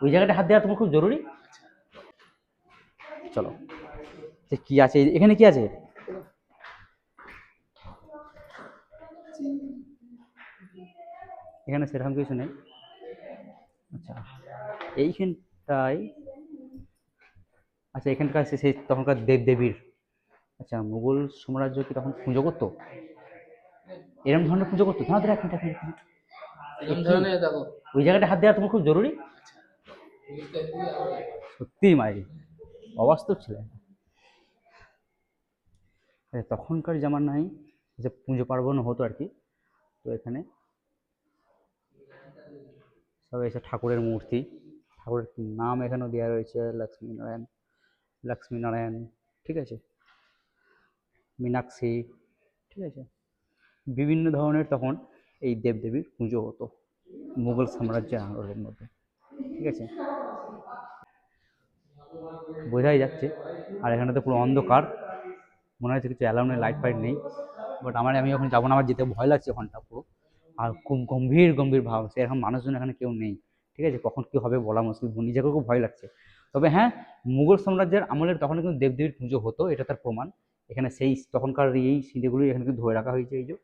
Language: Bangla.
ওই জায়গাটা হাত দেওয়া তোমার খুব জরুরি। চলো, যে কি আছে এখানে, কি আছে? এখানে সেরকম কিছু নেই। আচ্ছা, এইখানটায়, আচ্ছা এখানকার সেই তখনকার দেবদেবীর, আচ্ছা মুঘল সাম্রাজ্য কি তখন পুজো করতো? এরকম ধরনের পুজো করতো? না এক মিনিট, এক মিনিট। ওই জায়গাটা হাত দেওয়া তোমার খুব জরুরি। সত্যিই মায়েরি অবাস্তব ছিলেন। তখনকার জামানায় যে পুজো পার্বণ হতো আর কি, তো এখানে সব এসে ঠাকুরের মূর্তি, ঠাকুরের নাম এখানেও দেওয়া রয়েছে, লক্ষ্মীনারায়ণ, লক্ষ্মীনারায়ণ, ঠিক আছে, মীনাক্ষী, ঠিক আছে। বিভিন্ন ধরনের তখন এই দেবদেবীর পুজো হতো মুঘল সাম্রাজ্যের আমলের মধ্যে, ঠিক আছে, বোঝাই যাচ্ছে। আর এখানে তো পুরো অন্ধকার, মনে হচ্ছে কিছু অ্যালার্ম লাইট ফাইট নেই। বাট আমি ওখানে যাবো না, আমার যেতে ভয় লাগছে ওখানটা পুরো। আর খুব গম্ভীর গম্ভীর ভাব, সেরকম মানুষজন এখানে কেউ নেই, ঠিক আছে। কখন কী হবে বলা মুশকিল, নিজেকেও খুব ভয় লাগছে। তবে হ্যাঁ, মুঘল সাম্রাজ্যের আমলের তখন কিন্তু দেবদেবীর পুজো হতো, এটা তার প্রমাণ। এখানে সেই তখনকার এই স্মৃতিগুলি এখানে কিন্তু ধরে রাখা হয়েছে, এই যে